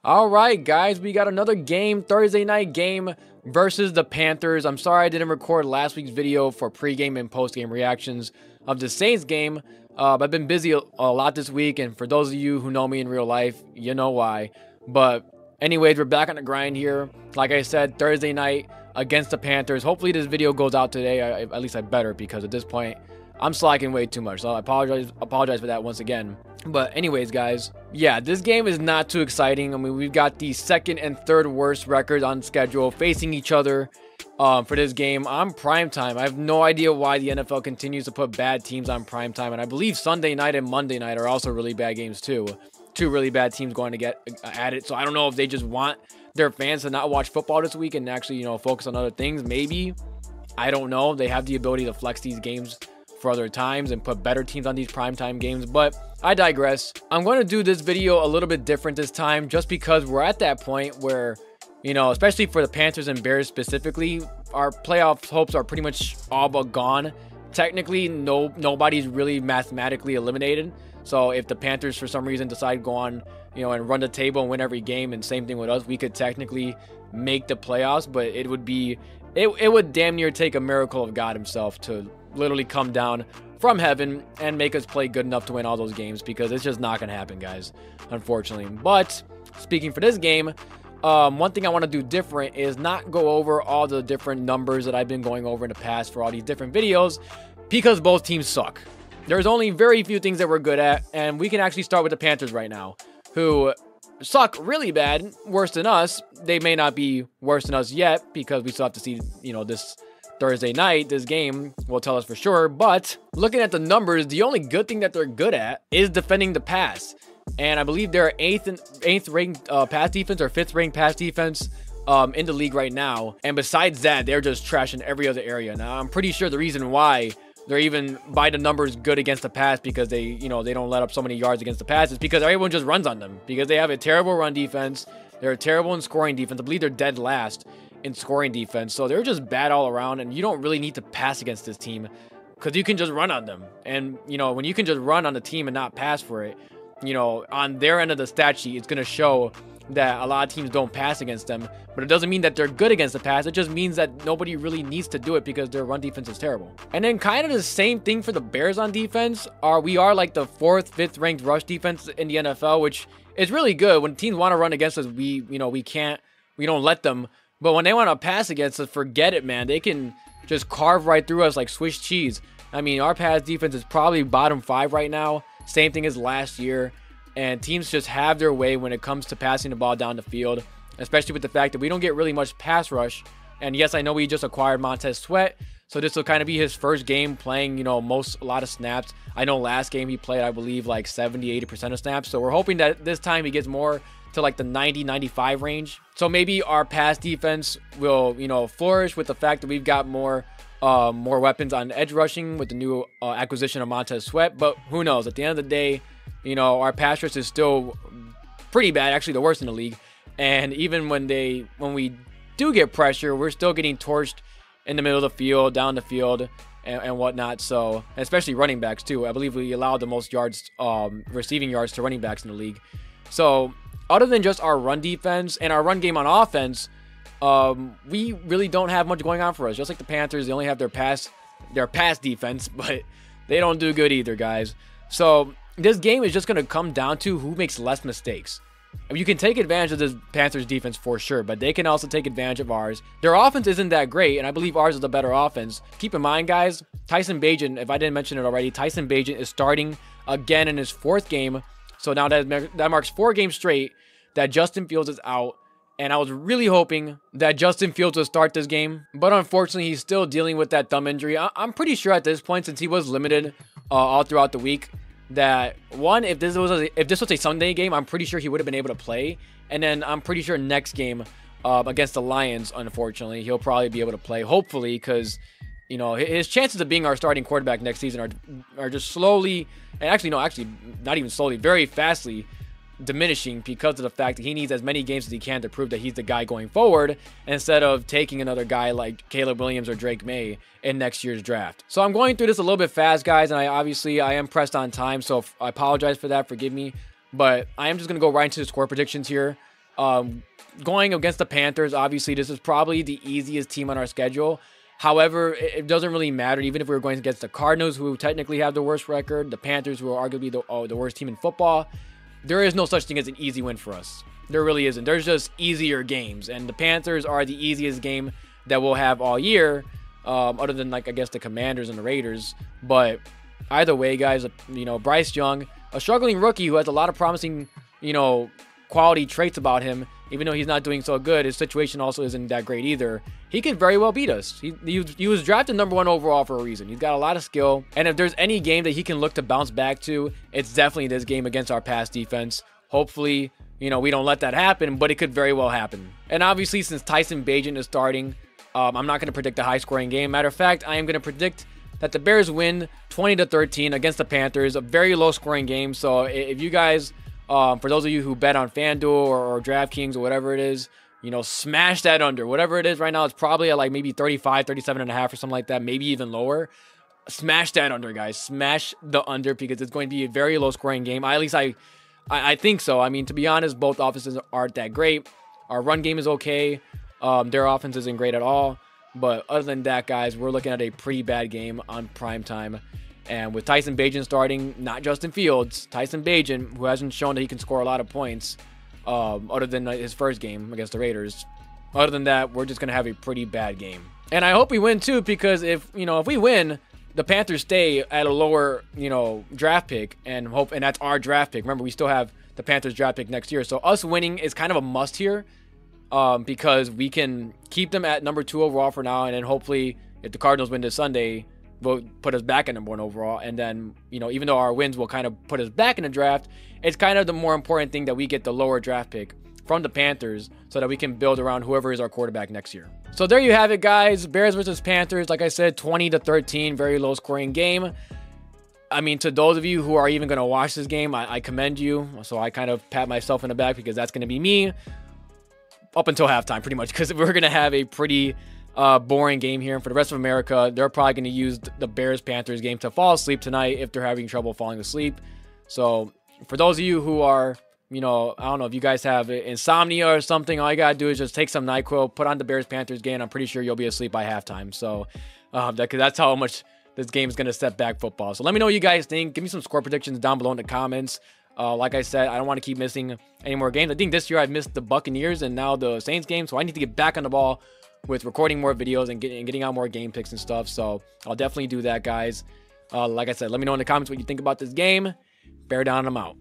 All right, guys, we got another game, Thursday night game versus the Panthers. I'm sorry I didn't record last week's video for pregame and postgame reactions of the Saints game. I've been busy a lot this week, and for those of you who know me in real life, you know why. But anyways, we're back on the grind here. Like I said, Thursday night against the Panthers. Hopefully this video goes out today. At least I better, because at this point, I'm slacking way too much. So I apologize for that once again. But anyways, guys, yeah, this game is not too exciting. I mean, we've got the second and third worst records on schedule facing each other for this game on primetime. I have no idea why the NFL continues to put bad teams on primetime. And I believe Sunday night and Monday night are also really bad games too. Two really bad teams going to get at it. So I don't know if they just want their fans to not watch football this week and actually, focus on other things. Maybe. I don't know. They have the ability to flex these games for other times and put better teams on these primetime games, but I digress. I'm going to do this video a little bit different this time just because we're at that point where, especially for the Panthers and Bears specifically, our playoff hopes are pretty much all but gone. Technically, nobody's really mathematically eliminated. So if the Panthers for some reason decide to go on, and run the table and win every game, and same thing with us, we could technically make the playoffs, but it would damn near take a miracle of God himself to literally come down from heaven and make us play good enough to win all those games, because it's just not going to happen, guys, unfortunately. But speaking for this game, one thing I want to do different is not go over all the different numbers that I've been going over in the past for all these different videos, because both teams suck. There's only very few things that we're good at, and we can actually start with the Panthers right now, who suck really bad, worse than us. They may not be worse than us yet, because we still have to see, this Thursday night, this game will tell us for sure. But looking at the numbers, the only good thing that they're good at is defending the pass. And I believe they're eighth ranked pass defense or fifth ranked pass defense in the league right now. And besides that, they're just trash in every other area. Now, I'm pretty sure the reason why they're even by the numbers good against the pass, because they, they don't let up so many yards against the pass, is because everyone just runs on them, because they have a terrible run defense. They're terrible in scoring defense. I believe they're dead last in scoring defense. So they're just bad all around, and you don't really need to pass against this team, because you can just run on them. And, when you can just run on the team and not pass for it, on their end of the stat sheet, it's going to show that a lot of teams don't pass against them. But it doesn't mean that they're good against the pass. It just means that nobody really needs to do it, because their run defense is terrible. And then kind of the same thing for the Bears on defense. We are like the 4th, 5th ranked rush defense in the NFL, which is really good. When teams want to run against us, we don't let them. But when they want to pass against us, forget it, man. They can just carve right through us like Swiss cheese. I mean, our pass defense is probably bottom 5 right now. Same thing as last year. And teams just have their way when it comes to passing the ball down the field, especially with the fact that we don't get really much pass rush. And yes, I know we just acquired Montez Sweat, so this will kind of be his first game playing, a lot of snaps. I know last game he played, I believe, like 70-80% of snaps. So we're hoping that this time he gets more to like the 90-95 range. So maybe our pass defense will, flourish with the fact that we've got more weapons on edge rushing with the new acquisition of Montez Sweat. But who knows? At the end of the day, our pass rush is still pretty bad, actually the worst in the league. And even when we do get pressure, we're still getting torched in the middle of the field, down the field, and whatnot. So, especially running backs too. I believe we allowed the most yards, receiving yards to running backs in the league. So, other than just our run defense and our run game on offense, we really don't have much going on for us. Just like the Panthers, they only have their pass defense, but they don't do good either, guys. So this game is just going to come down to who makes less mistakes. I mean, you can take advantage of this Panthers defense for sure, but they can also take advantage of ours. Their offense isn't that great, and I believe ours is the better offense. Keep in mind, guys, Tyson Bagent, if I didn't mention it already, Tyson Bagent is starting again in his 4th game. So now that marks 4 games straight that Justin Fields is out. And I was really hoping that Justin Fields would start this game. But unfortunately, he's still dealing with that thumb injury. I'm pretty sure at this point, since he was limited all throughout the week, that one, if this was a Sunday game, I'm pretty sure he would have been able to play. And then I'm pretty sure next game against the Lions, unfortunately, he'll probably be able to play. Hopefully, because his chances of being our starting quarterback next season are just slowly, and actually not even slowly, very fastly diminishing, because of the fact that he needs as many games as he can to prove that he's the guy going forward, instead of taking another guy like Caleb Williams or Drake May in next year's draft. So I'm going through this a little bit fast, guys, and I am pressed on time, so I apologize for that, forgive me. But I am just going to go right into the score predictions here. Going against the Panthers, obviously, this is probably the easiest team on our schedule. However, it doesn't really matter. Even if we were going against the Cardinals, who technically have the worst record, the Panthers, who are arguably the worst team in football, there is no such thing as an easy win for us. There really isn't. There's just easier games, and the Panthers are the easiest game that we'll have all year, other than, like, I guess the Commanders and the Raiders. But either way, guys, you know, Bryce Young, a struggling rookie who has a lot of promising, you know, quality traits about him. Even though he's not doing so good, his situation also isn't that great either. He could very well beat us. He was drafted #1 overall for a reason. He's got a lot of skill. And if there's any game that he can look to bounce back to, it's definitely this game against our pass defense. Hopefully, you know, we don't let that happen, but it could very well happen. And obviously, since Tyson Bagent is starting, I'm not going to predict a high-scoring game. Matter of fact, I am going to predict that the Bears win 20-13 against the Panthers. A very low-scoring game. So if you guys... for those of you who bet on FanDuel or DraftKings or whatever it is, you know, smash that under. Whatever it is right now, it's probably at like maybe 35, 37.5 or something like that, maybe even lower. Smash that under, guys. Smash the under because it's going to be a very low-scoring game. At least I think so. I mean, to be honest, both offenses aren't that great. Our run game is okay. Their offense isn't great at all. But other than that, guys, we're looking at a pretty bad game on primetime. And with Tyson Bagent starting, not Justin Fields, Tyson Bagent, who hasn't shown that he can score a lot of points, other than his first game against the Raiders. Other than that, we're just going to have a pretty bad game. And I hope we win too, because if we win, the Panthers stay at a lower, draft pick and that's our draft pick. Remember, we still have the Panthers draft pick next year. So us winning is kind of a must here, because we can keep them at #2 overall for now. And then hopefully if the Cardinals win this Sunday, will put us back at #1 overall. And then, even though our wins will kind of put us back in the draft, it's kind of the more important thing that we get the lower draft pick from the Panthers so that we can build around whoever is our quarterback next year. So there you have it, guys. Bears versus Panthers. Like I said, 20-13, very low scoring game. I mean, to those of you who are even going to watch this game, I commend you. So I kind of pat myself in the back because that's going to be me up until halftime, pretty much, because we're going to have a pretty boring game here. And for the rest of America, they're probably going to use the Bears-Panthers game to fall asleep tonight if they're having trouble falling asleep. So for those of you who are, I don't know if you guys have insomnia or something, all you got to do is just take some NyQuil, put on the Bears-Panthers game. I'm pretty sure you'll be asleep by halftime. So that's how much this game is going to set back football. So let me know what you guys think. Give me some score predictions down below in the comments. Like I said, I don't want to keep missing any more games. I think this year I've missed the Buccaneers and now the Saints game. So I need to get back on the ball with recording more videos and getting out more game picks and stuff. So I'll definitely do that, guys. Like I said, let me know in the comments what you think about this game. Bear down, I'm out.